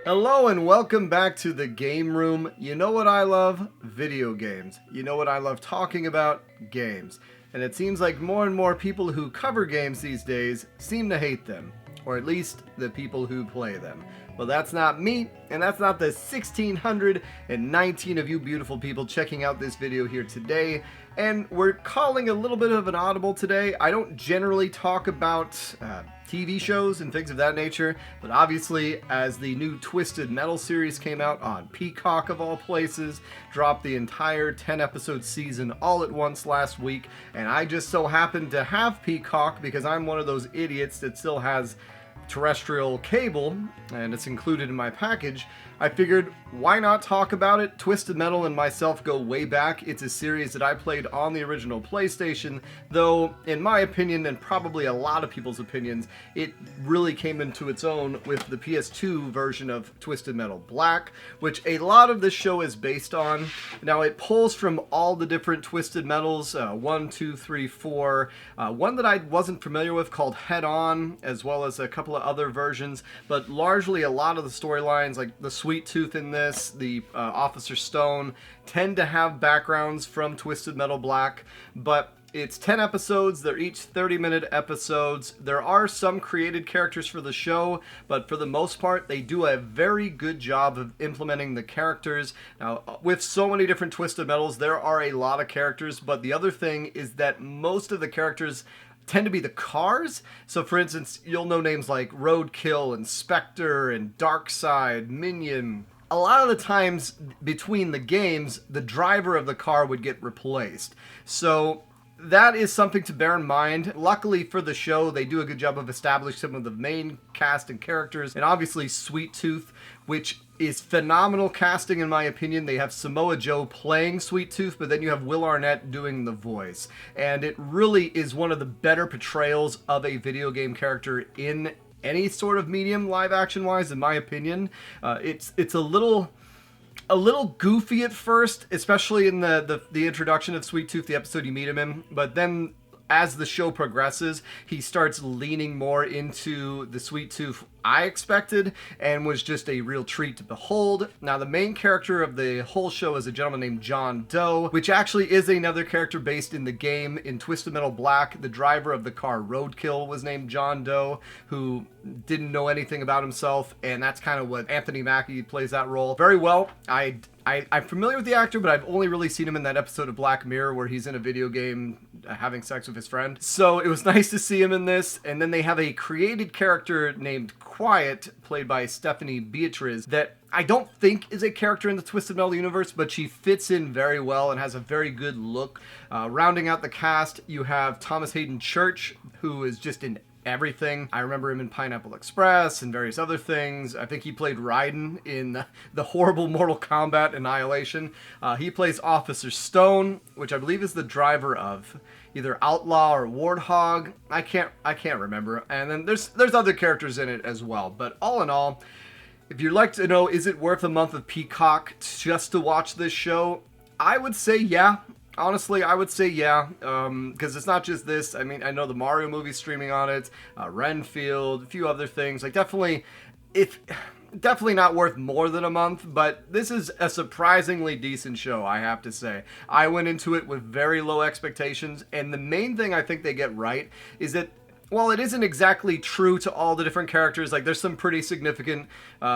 Hello and welcome back to the Game Room. You know what I love? Video games. You know what I love talking about? Games. And it seems like more and more people who cover games these days seem to hate them. Or at least the people who play them. Well, that's not me, and that's not the 1,619 of you beautiful people checking out this video here today. And we're calling a little bit of an audible today. I don't generally talk about TV shows and things of that nature, but obviously as the new Twisted Metal series came out on Peacock of all places, dropped the entire 10-episode season all at once last week, and I just so happened to have Peacock because I'm one of those idiots that still has terrestrial cable, and it's included in my package. I figured, why not talk about it? Twisted Metal and myself go way back. It's a series that I played on the original PlayStation, though in my opinion, and probably a lot of people's opinions, it really came into its own with the PS2 version of Twisted Metal Black, which a lot of this show is based on. Now it pulls from all the different Twisted Metals, 1, 2, 3, 4, one that I wasn't familiar with called Head On, as well as a couple of other versions, but largely a lot of the storylines, like the Sweet Tooth in this, the Officer Stone, tend to have backgrounds from Twisted Metal Black, but it's 10 episodes. They're each 30-minute episodes. There are some created characters for the show, but for the most part, they do a very good job of implementing the characters. Now, with so many different Twisted Metals, there are a lot of characters, but the other thing is that most of the characters tend to be the cars. So for instance, you'll know names like Roadkill and Spectre and Darkseid, Minion. A lot of the times between the games, the driver of the car would get replaced. So that is something to bear in mind. Luckily for the show, they do a good job of establishing some of the main cast and characters, and obviously Sweet Tooth, which is phenomenal casting in my opinion. They have Samoa Joe playing Sweet Tooth, but then you have Will Arnett doing the voice. And it really is one of the better portrayals of a video game character in any sort of medium, live action wise, in my opinion. It's a little goofy at first, especially in the introduction of Sweet Tooth, the episode you meet him in, but then as the show progresses, he starts leaning more into the Sweet Tooth I expected, and was just a real treat to behold. Now, the main character of the whole show is a gentleman named John Doe, which actually is another character based in the game. In Twisted Metal Black, the driver of the car Roadkill was named John Doe, who didn't know anything about himself, and that's kind of what Anthony Mackie plays that role very well. I'm familiar with the actor, but I've only really seen him in that episode of Black Mirror where he's in a video game having sex with his friend. So it was nice to see him in this. And then they have a created character named Quiet, played by Stephanie Beatriz, that I don't think is a character in the Twisted Metal universe, but she fits in very well and has a very good look. Rounding out the cast, you have Thomas Hayden Church, who is just in everything. I remember him in Pineapple Express and various other things. I think he played Raiden in the horrible Mortal Kombat Annihilation. He plays Officer Stone, which I believe is the driver of either Outlaw or Warthog. I can't remember. And then there's other characters in it as well. But all in all, if you'd like to know, is it worth a month of Peacock just to watch this show? I would say yeah. Honestly, I would say yeah, because it's not just this. I mean, I know the Mario movie's streaming on it, Renfield, a few other things. Like, definitely not worth more than a month, but this is a surprisingly decent show, I have to say. I went into it with very low expectations, and the main thing I think they get right is that while it isn't exactly true to all the different characters, like there's some pretty significant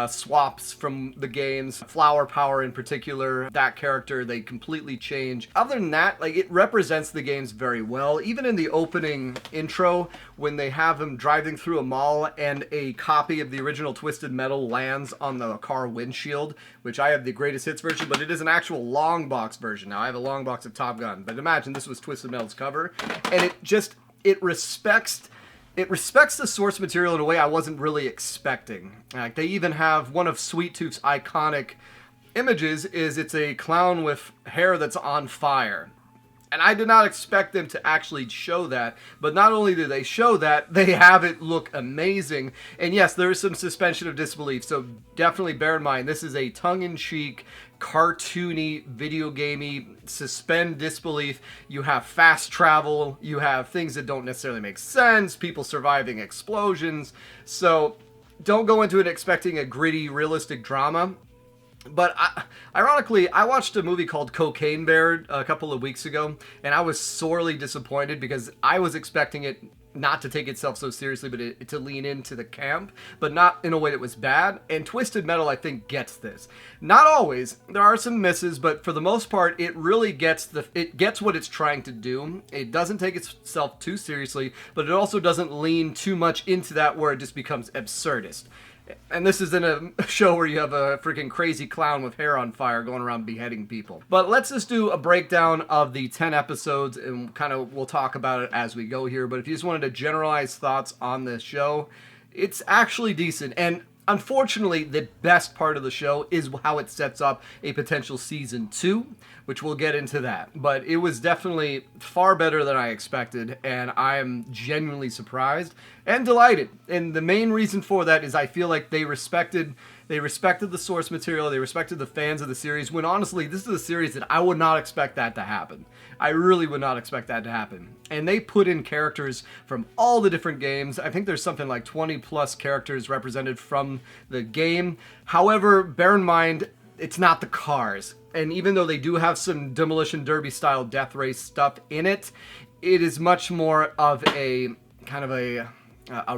swaps from the games. Flower Power in particular, that character, they completely change. Other than that, like, it represents the games very well. Even in the opening intro, when they have him driving through a mall and a copy of the original Twisted Metal lands on the car windshield, which I have the greatest hits version, but it is an actual long box version. Now, I have a long box of Top Gun, but imagine this was Twisted Metal's cover, and it respects the source material in a way I wasn't really expecting. They even have one of Sweet Tooth's iconic images is it's a clown with hair that's on fire. And I did not expect them to actually show that, but not only do they show that, they have it look amazing. And yes, there is some suspension of disbelief, so definitely bear in mind, this is a tongue-in-cheek, cartoony, video gamey, suspend disbelief. You have fast travel, you have things that don't necessarily make sense, people surviving explosions, so don't go into it expecting a gritty, realistic drama. But ironically, I watched a movie called Cocaine Bear a couple of weeks ago, and I was sorely disappointed because I was expecting it not to take itself so seriously, but to lean into the camp, but not in a way that was bad. And Twisted Metal, I think, gets this. Not always. There are some misses, but for the most part, it really gets what it's trying to do. It doesn't take itself too seriously, but it also doesn't lean too much into that where it just becomes absurdist. And this is in a show where you have a freaking crazy clown with hair on fire going around beheading people. But let's just do a breakdown of the 10 episodes, and kind of we'll talk about it as we go here. But if you just wanted to generalize thoughts on this show, it's actually decent. And unfortunately, the best part of the show is how it sets up a potential season 2, which we'll get into that. But it was definitely far better than I expected, and I am genuinely surprised and delighted. And the main reason for that is I feel like they respected the source material, they respected the fans of the series, when honestly, this is a series that I would not expect that to happen. I really would not expect that to happen. And they put in characters from all the different games. I think there's something like 20 plus characters represented from the game. However, bear in mind, it's not the cars. And even though they do have some Demolition Derby style death race stuff in it, it is much more of a kind of a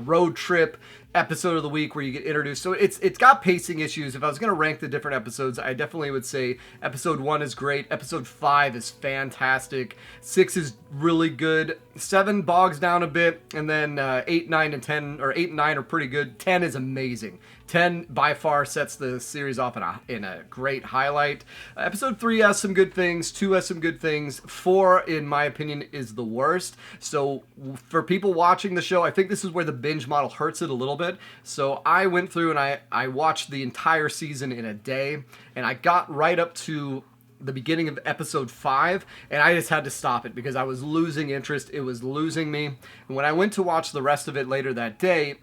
road trip episode of the week where you get introduced. So it's got pacing issues. If I was going to rank the different episodes, I definitely would say episode 1 is great. Episode 5 is fantastic. 6 is really good. 7 bogs down a bit. And then 8, 9, and 10, or 8 and 9 are pretty good. 10 is amazing. 10 by far sets the series off in a great highlight. Episode 3 has some good things. 2 has some good things. 4, in my opinion, is the worst. So for people watching the show, I think this is where the binge model hurts it a little bit. So I went through and I watched the entire season in a day, and I got right up to the beginning of episode 5, and I just had to stop it because I was losing interest. It was losing me. And when I went to watch the rest of it later that day,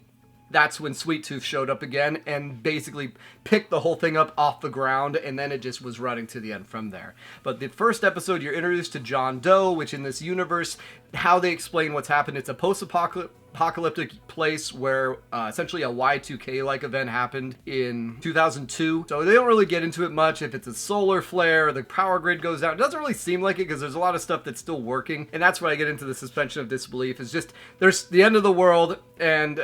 that's when Sweet Tooth showed up again and basically picked the whole thing up off the ground, and then it just was running to the end from there. But the first episode, you're introduced to John Doe, which in this universe, how they explain what's happened, it's a post-apocalyptic place where essentially a Y2K-like event happened in 2002. So they don't really get into it much. If it's a solar flare, the power grid goes down. It doesn't really seem like it because there's a lot of stuff that's still working. And that's where I get into the suspension of disbelief. It's just, there's the end of the world, and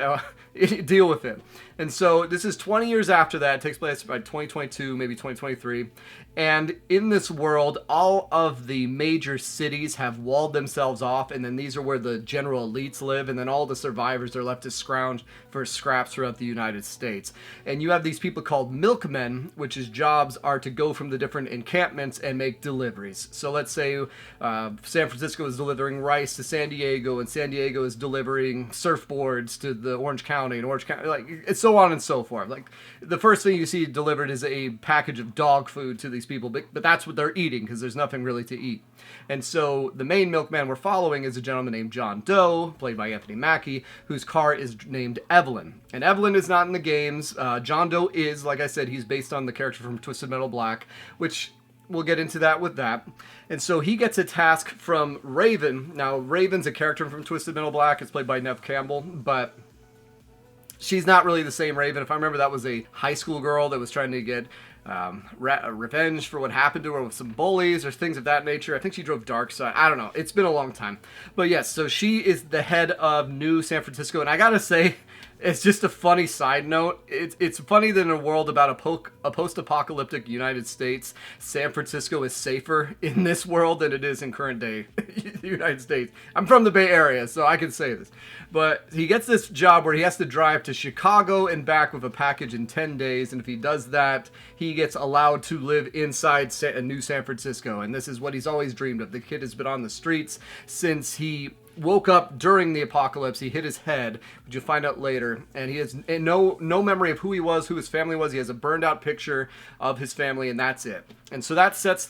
deal with it. And so this is 20 years after that. It takes place by 2022, maybe 2023. And in this world, all of the major cities have walled themselves off, and then these are where the general elites live, and then all the survivors are left to scrounge for scraps throughout the United States. And you have these people called milkmen, which his jobs are to go from the different encampments and make deliveries. So let's say San Francisco is delivering rice to San Diego, and San Diego is delivering surfboards to the Orange County, and Orange County, like, it's so on and so forth. Like, the first thing you see delivered is a package of dog food to these people, but that's what they're eating because there's nothing really to eat. And so the main milkman we're following is a gentleman named John Doe, played by Anthony Mackie, whose car is named Evelyn. And Evelyn is not in the games. John Doe is, like I said, he's based on the character from Twisted Metal Black, which we'll get into that with that. And so he gets a task from Raven. Now, Raven's a character from Twisted Metal Black. It's played by Neve Campbell, but she's not really the same Raven. If I remember, that was a high school girl that was trying to get revenge for what happened to her with some bullies or things of that nature. I think she drove Darkseid. I don't know. It's been a long time. But yes, so she is the head of New San Francisco. And I gotta say, it's just a funny side note. It's funny that in a world about a post-apocalyptic United States, San Francisco is safer in this world than it is in current day United States. I'm from the Bay Area, so I can say this. But he gets this job where he has to drive to Chicago and back with a package in 10 days. And if he does that, he gets allowed to live inside New San Francisco. And this is what he's always dreamed of. The kid has been on the streets since he woke up during the apocalypse. He hit his head, which you'll find out later, and he has no memory of who he was, who his family was. He has a burned out picture of his family, and that's it. And so that sets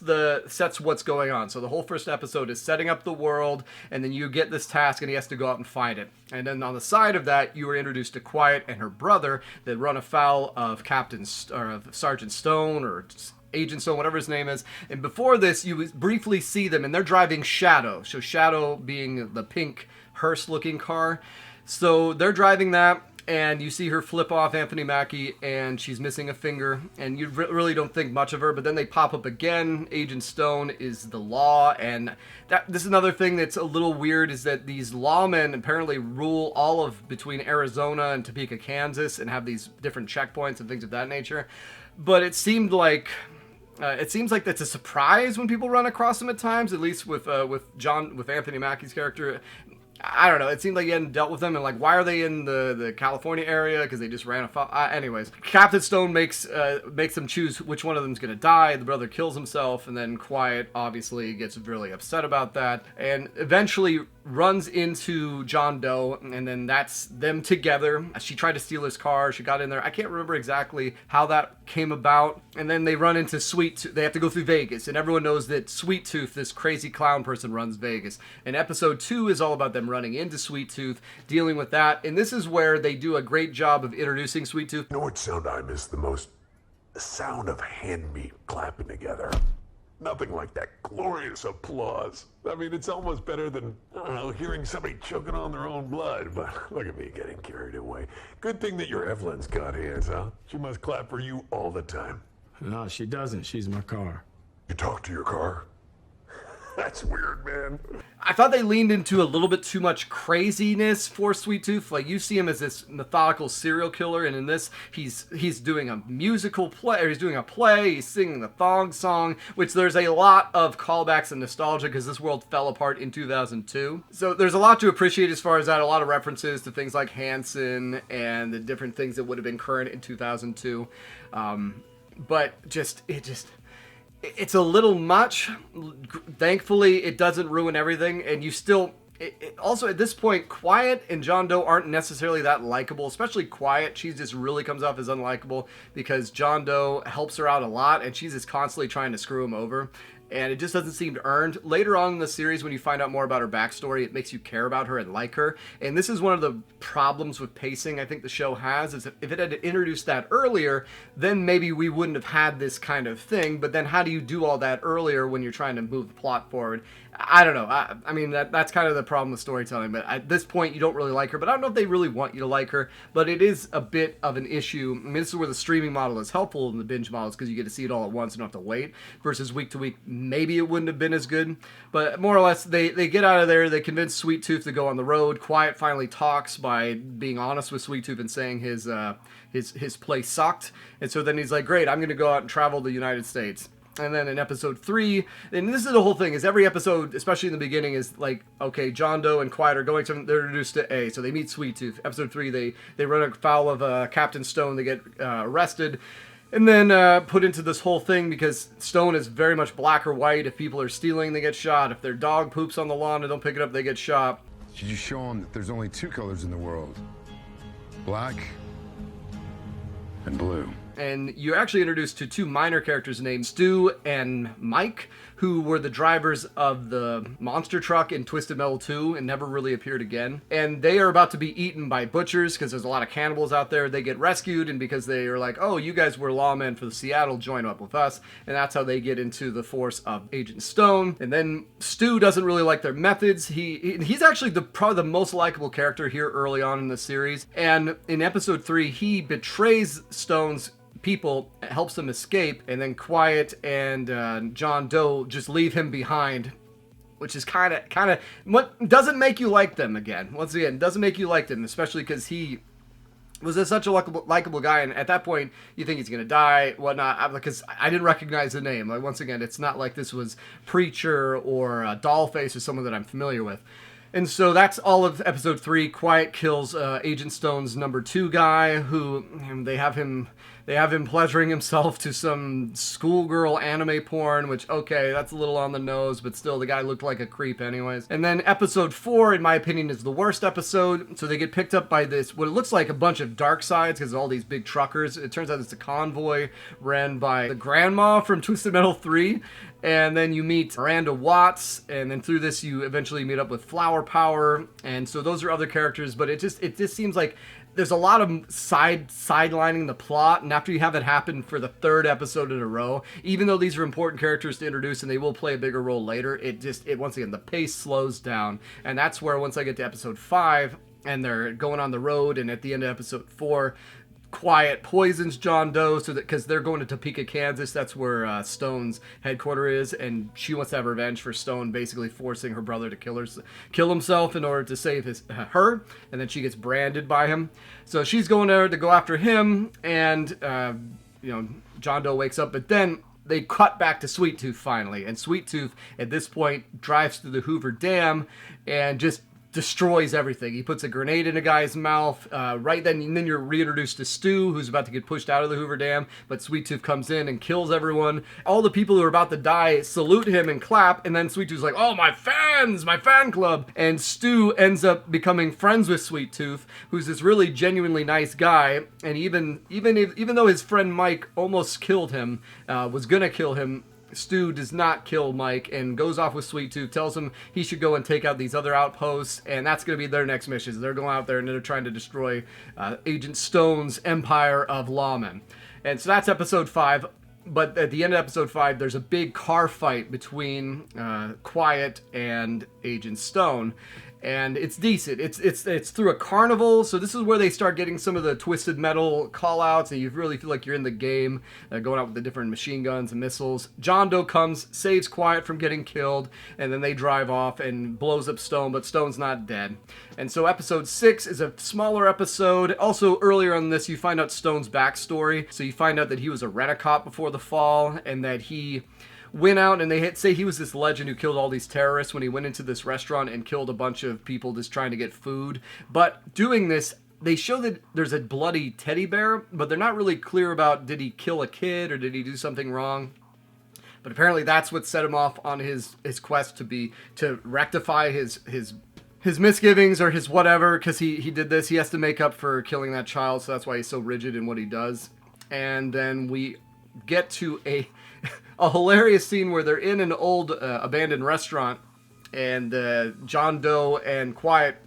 what's going on. So the whole first episode is setting up the world, and then you get this task, and he has to go out and find it. And then on the side of that, you are introduced to Quiet and her brother that run afoul of of Sergeant Stone, or Agent Stone, whatever his name is. And before this, you briefly see them, and they're driving Shadow. So Shadow being the pink hearse-looking car. So they're driving that, and you see her flip off Anthony Mackie, and she's missing a finger, and you really don't think much of her, but then they pop up again. Agent Stone is the law, and this is another thing that's a little weird, is that these lawmen apparently rule all of between Arizona and Topeka, Kansas, and have these different checkpoints and things of that nature. But it seems like that's a surprise when people run across them at times, at least with Anthony Mackie's character. I don't know. It seemed like he hadn't dealt with them, and like, why are they in the California area? Because they just ran anyways, Captain Stone makes them choose which one of them's gonna die. The brother kills himself, and then Quiet obviously gets really upset about that, and eventually runs into John Doe, and then that's them together. She tried to steal his car. She got in there. I can't remember exactly how that came about. And then they run into Sweet Tooth. They have to go through Vegas, and everyone knows that Sweet Tooth, this crazy clown person, runs Vegas. And episode 2 is all about them running into Sweet Tooth, dealing with that. And this is where they do a great job of introducing Sweet Tooth. You know what sound I miss the most? The sound of hand meat clapping together. Nothing like that glorious applause. I mean, it's almost better than, I don't know, hearing somebody choking on their own blood. But look at me getting carried away. Good thing that your Evelyn's got hands, huh? She must clap for you all the time. No, she doesn't. She's my car. You talk to your car? That's weird, man. I thought they leaned into a little bit too much craziness for Sweet Tooth. Like, you see him as this methodical serial killer, and in this, he's doing a musical play, or he's doing a play, he's singing the thong song, which there's a lot of callbacks and nostalgia, because this world fell apart in 2002. So there's a lot to appreciate as far as that, a lot of references to things like Hanson, and the different things that would have been current in 2002. But it's a little much. Thankfully, it doesn't ruin everything, and you still... also, at this point, Quiet and John Doe aren't necessarily that likable, especially Quiet. She just really comes off as unlikable because John Doe helps her out a lot, and she's just constantly trying to screw him over. And it just doesn't seem earned. Later on in the series, when you find out more about her backstory, it makes you care about her and like her. And this is one of the problems with pacing I think the show has, is if it had introduced that earlier, then maybe we wouldn't have had this kind of thing. But then how do you do all that earlier when you're trying to move the plot forward? I don't know. I mean, that's kind of the problem with storytelling. But at this point, you don't really like her. But I don't know if they really want you to like her. But it is a bit of an issue. I mean, this is where the streaming model is helpful in the binge models, because you get to see it all at once and don't have to wait. Versus week to week, maybe it wouldn't have been as good. But more or less, they get out of there. They convince Sweet Tooth to go on the road. Quiet finally talks by being honest with Sweet Tooth and saying his play sucked. And so then he's like, great, I'm going to go out and travel the United States. And then in episode 3, and this is the whole thing, is every episode, especially in the beginning, is like, okay, John Doe and Quiet are going to, they're introduced to A, so they meet Sweet Tooth. Episode 3, they run afoul of Captain Stone, they get arrested, and then put into this whole thing, because Stone is very much black or white. If people are stealing, they get shot. If their dog poops on the lawn and don't pick it up, they get shot. Should you show them that there's only 2 colors in the world? Black and blue. And you're actually introduced to 2 minor characters named Stu and Mike, who were the drivers of the monster truck in Twisted Metal 2 and never really appeared again. And they are about to be eaten by butchers because there's a lot of cannibals out there. They get rescued, and because they are like, oh, you guys were lawmen for the Seattle, join up with us. And that's how they get into the force of Agent Stone. And then Stu doesn't really like their methods. He's actually probably the most likable character here early on in the series. And in episode 3, he betrays Stone's people, helps them escape, and then Quiet and John Doe just leave him behind, which is kind of what doesn't make you like them again. Once again, doesn't make you like them, especially because he was such a likable guy, and at that point you think he's gonna die, whatnot, because I didn't recognize the name. Like, once again, it's not like this was Preacher or Dollface or someone that I'm familiar with. And so that's all of episode 3. Quiet kills Agent Stone's number 2 guy, who they have him pleasuring himself to some schoolgirl anime porn, which, okay, that's a little on the nose, but still, the guy looked like a creep anyways. And then episode 4, in my opinion, is the worst episode. So they get picked up by this, what it looks like a bunch of dark sides, because all these big truckers. It turns out it's a convoy ran by the grandma from Twisted Metal 3. And then you meet Miranda Watts, and then through this you eventually meet up with Flower Power, and so those are other characters, but it just seems like there's a lot of sidelining the plot, and after you have it happen for the 3rd episode in a row, even though these are important characters to introduce and they will play a bigger role later, it once again, the pace slows down, and that's where once I get to episode 5, and they're going on the road, and at the end of episode 4, Quiet poisons John Doe so that because they're going to Topeka, Kansas. That's where Stone's headquarters is, and she wants to have revenge for Stone basically forcing her brother to kill himself in order to save her, and then she gets branded by him. So she's going there to go after him, and John Doe wakes up, but then they cut back to Sweet Tooth finally, and Sweet Tooth at this point drives through the Hoover Dam and just destroys everything. He puts a grenade in a guy's mouth right then, and then you're reintroduced to Stu, who's about to get pushed out of the Hoover Dam, but Sweet Tooth comes in and kills everyone. All the people who are about to die salute him and clap, and then Sweet Tooth's like, oh, my fans, my fan club, and Stu ends up becoming friends with Sweet Tooth, who's this really genuinely nice guy, and even though his friend Mike almost killed him, was gonna kill him, Stu does not kill Mike and goes off with Sweet Tooth, tells him he should go and take out these other outposts, and that's going to be their next mission. They're going out there and they're trying to destroy Agent Stone's empire of lawmen. And so that's episode 5. But at the end of episode 5, there's a big car fight between Quiet and Agent Stone. And it's decent. It's through a carnival, so this is where they start getting some of the Twisted Metal call-outs, and you really feel like you're in the game, going out with the different machine guns and missiles. John Doe comes, saves Quiet from getting killed, and then they drive off and blows up Stone, but Stone's not dead. And so episode 6 is a smaller episode. Also, earlier on this, you find out Stone's backstory. So you find out that he was a rent-a-cop before the fall, and that he went out, and they say he was this legend who killed all these terrorists when he went into this restaurant and killed a bunch of people just trying to get food. But doing this, they show that there's a bloody teddy bear, but they're not really clear about did he kill a kid or did he do something wrong. But apparently that's what set him off on his quest to rectify his misgivings or his whatever, because he did this. He has to make up for killing that child, so that's why he's so rigid in what he does. And then we get to a hilarious scene where they're in an old abandoned restaurant, and John Doe and Quiet,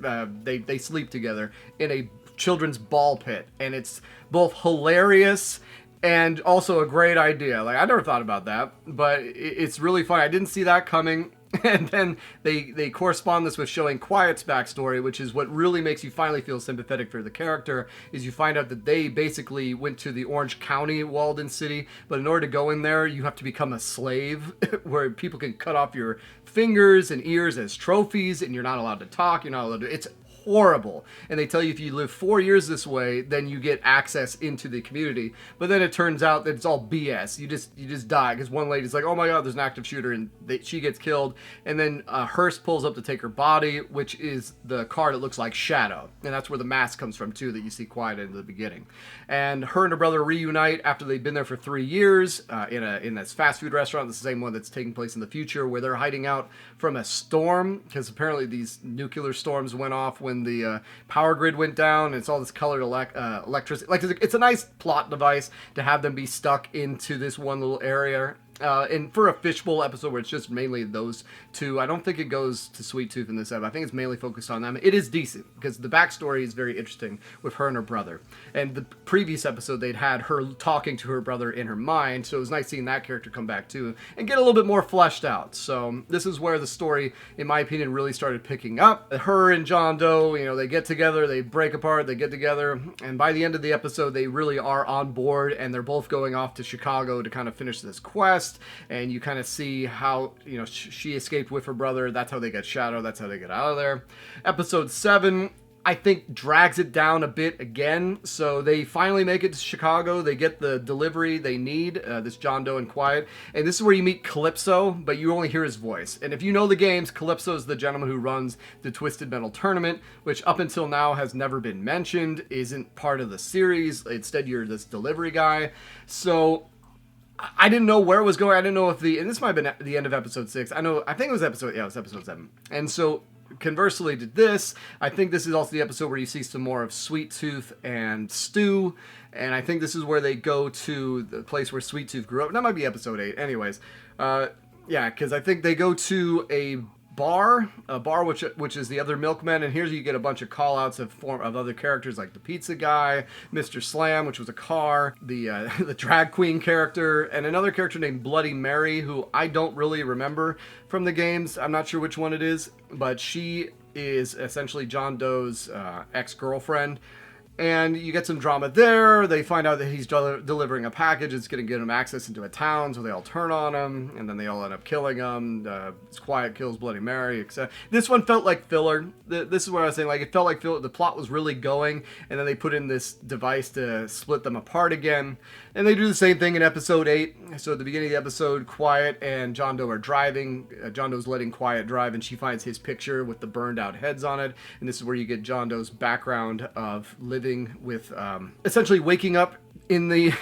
they sleep together in a children's ball pit, and it's both hilarious and also a great idea. Like, I never thought about that, but it's really funny. I didn't see that coming. And then they correspond this with showing Quiet's backstory, which is what really makes you finally feel sympathetic for the character, is you find out that they basically went to the Orange County Walden City, but in order to go in there, you have to become a slave, where people can cut off your fingers and ears as trophies, and you're not allowed to talk, you're not allowed to... It's horrible. And they tell you if you live 4 years this way, then you get access into the community. But then it turns out that it's all BS. You just die, because one lady's like, oh my god, there's an active shooter, and she gets killed. And then Hearst pulls up to take her body, which is the car that looks like Shadow. And that's where the mask comes from too, that you see Quiet in the beginning. And her and her brother reunite after they've been there for 3 years in this fast food restaurant. It's the same one that's taking place in the future, where they're hiding out from a storm, because apparently these nuclear storms went off when the power grid went down. And it's all this colored electricity. Like, it's a nice plot device to have them be stuck into this one little area. And for a fishbowl episode where it's just mainly those two, I don't think it goes to Sweet Tooth in this episode. I think it's mainly focused on them. It is decent, because the backstory is very interesting with her and her brother. And the previous episode, they'd had her talking to her brother in her mind, so it was nice seeing that character come back too, and get a little bit more fleshed out. So this is where the story, in my opinion, really started picking up. Her and John Doe, they get together, they break apart, they get together, and by the end of the episode, they really are on board, and they're both going off to Chicago to kind of finish this quest. And you kind of see how, she escaped with her brother. That's how they get Shadow. That's how they get out of there. Episode 7, I think, drags it down a bit again. So they finally make it to Chicago. They get the delivery they need, this John Doe and Quiet. And this is where you meet Calypso, but you only hear his voice. And if you know the games, Calypso is the gentleman who runs the Twisted Metal tournament, which up until now has never been mentioned, isn't part of the series. Instead, you're this delivery guy. So I didn't know where it was going. I didn't know if and this might have been the end of episode 6. I think it was episode 7. And so, conversely to this, I think this is also the episode where you see some more of Sweet Tooth and Stu. And I think this is where they go to the place where Sweet Tooth grew up. That might be episode 8. Anyways, because I think they go to a bar which is the other milkman, and here you get a bunch of call-outs of other characters like the pizza guy, Mr. Slam, which was a car, the drag queen character, and another character named Bloody Mary, who I don't really remember from the games. I'm not sure which one it is, but she is essentially John Doe's ex-girlfriend. And you get some drama there. They find out that he's delivering a package. It's going to get him access into a town, so they all turn on him, and then they all end up killing him. Quiet kills Bloody Mary, etc. This one felt like filler. This is what I was saying. Like, it felt like filler. The plot was really going, and then they put in this device to split them apart again. And they do the same thing in episode 8. So at the beginning of the episode, Quiet and John Doe are driving. John Doe's letting Quiet drive, and she finds his picture with the burned out heads on it. And this is where you get John Doe's background of living with essentially waking up in the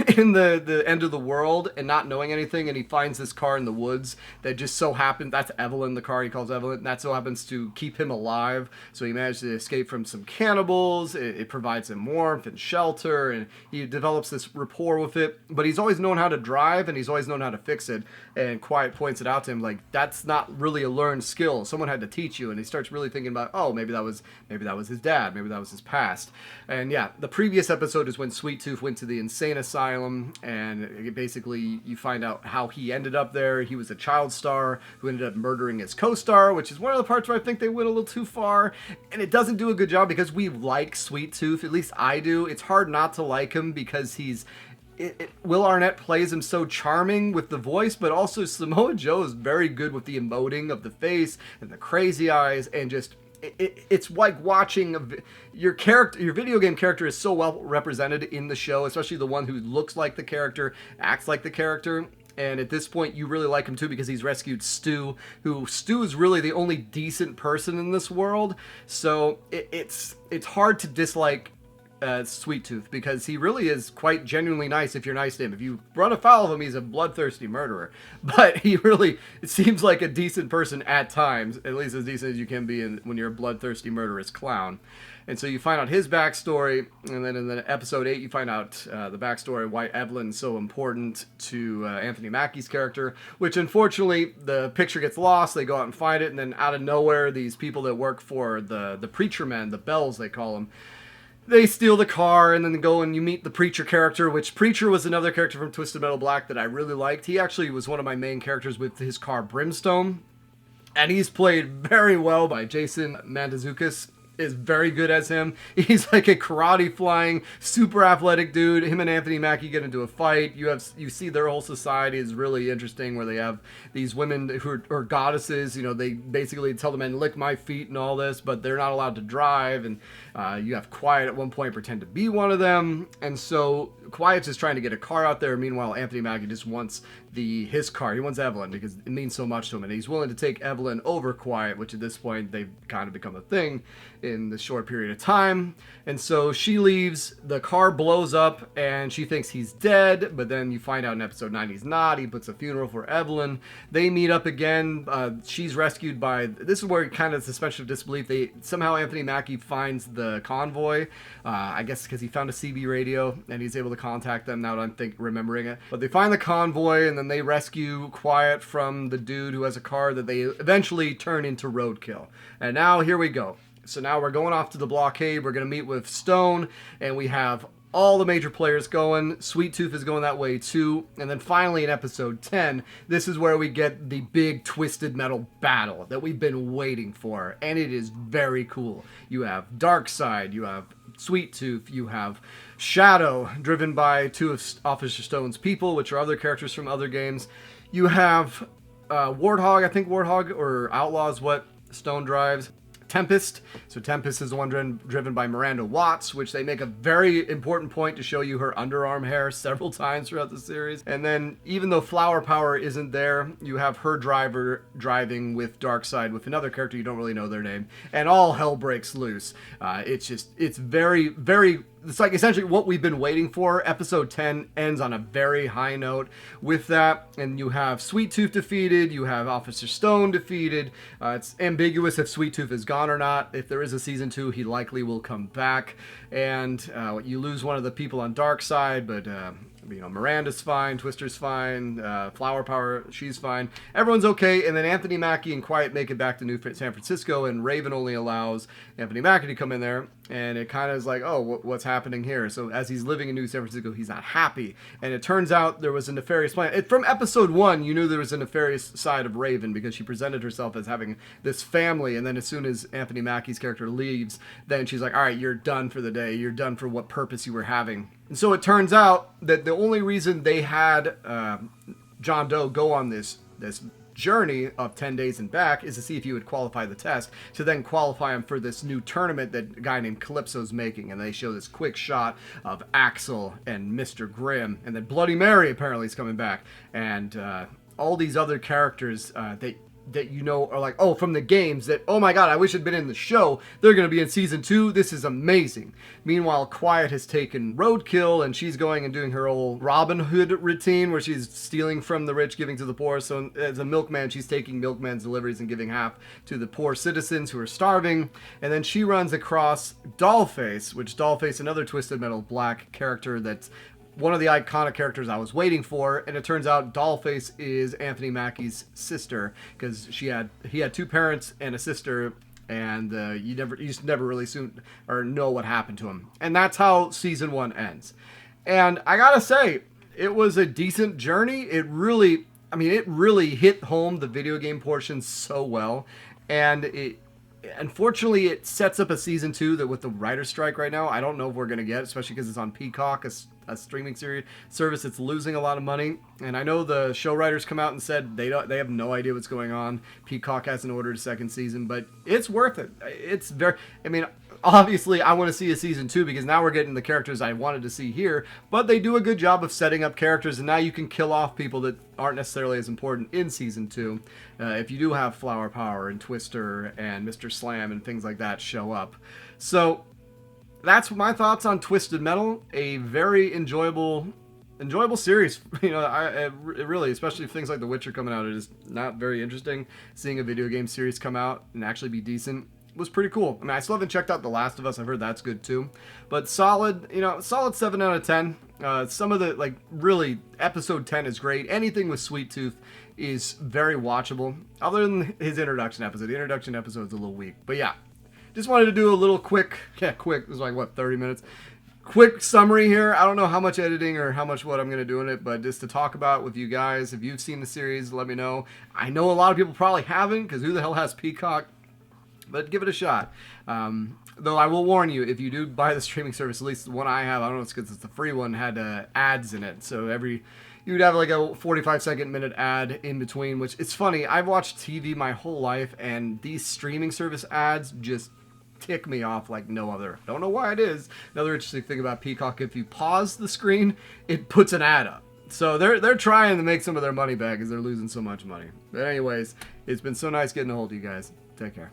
end of the world and not knowing anything, and he finds this car in the woods that just so happened, that's Evelyn, the car he calls Evelyn, and that so happens to keep him alive. So he managed to escape from some cannibals. It provides him warmth and shelter, and he develops this rapport with it. But he's always known how to drive, and he's always known how to fix it. And Quiet points it out to him, like, that's not really a learned skill. Someone had to teach you. And he starts really thinking about, oh, maybe that was his dad, maybe that was his past. And yeah, the previous episode is when Sweet Tooth went to the insane asylum, and basically you find out how he ended up there. He was a child star who ended up murdering his co-star, which is one of the parts where I think they went a little too far, and it doesn't do a good job because we like Sweet Tooth, at least I do. It's hard not to like him because Will Arnett plays him so charming with the voice, but also Samoa Joe is very good with the emoting of the face and the crazy eyes, and just it's like watching your video game character is so well represented in the show, especially the one who looks like the character, acts like the character. And at this point, you really like him too because he's rescued Stu, Stu is really the only decent person in this world. So it's hard to dislike Sweet Tooth because he really is quite genuinely nice if you're nice to him. If you run afoul of him, he's a bloodthirsty murderer. But it seems like a decent person at times, at least as decent as you can be when you're a bloodthirsty murderous clown. And so you find out his backstory, and then in episode 8 you find out the backstory why Evelyn's so important to Anthony Mackie's character, which unfortunately the picture gets lost. They go out and find it, and then out of nowhere these people that work for the preacher men, the Bells they call them, they steal the car, and then go and you meet the Preacher character, which Preacher was another character from Twisted Metal Black that I really liked. He actually was one of my main characters with his car Brimstone, and he's played very well by Jason Mantzoukas. Is very good as him. He's like a karate flying, super athletic dude. Him and Anthony Mackie get into a fight. You see their whole society is really interesting, where they have these women who are goddesses. You know, they basically tell the men, lick my feet and all this, but they're not allowed to drive. And you have Quiet at one point pretend to be one of them. And so Quiet's just trying to get a car out there. Meanwhile, Anthony Mackie just wants his car. He wants Evelyn because it means so much to him, and he's willing to take Evelyn over Quiet, which at this point they've kind of become a thing in the short period of time. And so she leaves, the car blows up, and she thinks he's dead, but then you find out in episode 9 he's not. He puts a funeral for Evelyn. They meet up again. She's rescued by, this is where kind of suspension of disbelief. Somehow Anthony Mackie finds the convoy, I guess because he found a CB radio, and he's able to contact them now that I'm remembering it. But they find the convoy, and then they rescue Quiet from the dude who has a car that they eventually turn into roadkill. And now here we go. So now we're going off to the blockade. We're going to meet with Stone, and we have all the major players going. Sweet Tooth is going that way too. And then finally in episode 10, this is where we get the big Twisted Metal battle that we've been waiting for. And it is very cool. You have Darkseid, you have Sweet Tooth, you have Shadow, driven by two of Officer Stone's people, which are other characters from other games. You have Warthog, I think Warthog or Outlaw is what Stone drives. Tempest. So Tempest is the one driven by Miranda Watts, which they make a very important point to show you her underarm hair several times throughout the series. And then even though Flower Power isn't there, you have her driving with Darkseid with another character you don't really know their name, and all hell breaks loose. It's very, very, it's like essentially what we've been waiting for. Episode 10 ends on a very high note with that, and you have Sweet Tooth defeated, you have Officer Stone defeated. It's ambiguous if Sweet Tooth is gone or not. If there is a season 2, he likely will come back, and you lose one of the people on Darkseid, but You know, Miranda's fine, Twister's fine, Flower Power, she's fine. Everyone's okay, and then Anthony Mackie and Quiet make it back to New San Francisco, and Raven only allows Anthony Mackie to come in there, and it kind of is like, oh, what's happening here? So as he's living in New San Francisco, he's not happy, and it turns out there was a nefarious plan. From episode 1, you knew there was a nefarious side of Raven, because she presented herself as having this family, and then as soon as Anthony Mackie's character leaves, then she's like, all right, you're done for the day, you're done for what purpose you were having. And so it turns out that the only reason they had John Doe go on this journey of 10 days and back is to see if he would qualify the test, to then qualify him for this new tournament that a guy named Calypso's making. And they show this quick shot of Axel and Mr. Grimm, and then Bloody Mary apparently is coming back, and all these other characters that you know are like, oh, from the games, that, oh my god, I wish I'd been in the show. They're going to be in season 2. This is amazing. Meanwhile, Quiet has taken roadkill, and she's going and doing her old Robin Hood routine where she's stealing from the rich, giving to the poor. So as a milkman, she's taking milkman's deliveries and giving half to the poor citizens who are starving. And then she runs across Dollface, which Dollface, another Twisted Metal Black character that's one of the iconic characters I was waiting for, and it turns out Dollface is Anthony Mackie's sister, because he had 2 parents and a sister, and you just never really know what happened to him. And that's how season 1 ends. And I gotta say, it was a decent journey. It really hit home the video game portion so well, and unfortunately, it sets up a season 2 that with the writer's strike right now, I don't know if we're going to get, especially because it's on Peacock, a streaming service that's losing a lot of money. And I know the show writers come out and said they have no idea what's going on. Peacock hasn't ordered a second season, but it's worth it. It's obviously, I want to see a season 2 because now we're getting the characters I wanted to see here, but they do a good job of setting up characters, and now you can kill off people that aren't necessarily as important in season 2. If you do have Flower Power and Twister and Mr. Slam and things like that show up. So that's my thoughts on Twisted Metal. A very enjoyable series. You know, it really, especially if things like The Witcher coming out, it is not very interesting. Seeing a video game series come out and actually be decent was pretty cool. I mean, I still haven't checked out The Last of Us. I've heard that's good too. But solid 7 out of 10. Some of the, really, episode 10 is great. Anything with Sweet Tooth is very watchable. Other than his introduction episode. The introduction episode is a little weak. But yeah, just wanted to do a little quick, it was 30 minutes. Quick summary here. I don't know how much editing or how much what I'm going to do in it, but just to talk about with you guys. If you've seen the series, let me know. I know a lot of people probably haven't, because who the hell has Peacock? But give it a shot. Though I will warn you, if you do buy the streaming service, at least the one I have, I don't know if it's because it's the free one, had ads in it. So you'd have like a 45-second minute ad in between, which it's funny. I've watched TV my whole life, and these streaming service ads just tick me off like no other. Don't know why it is. Another interesting thing about Peacock, if you pause the screen, it puts an ad up. So they're trying to make some of their money back because they're losing so much money. But anyways, it's been so nice getting a hold of you guys. Take care.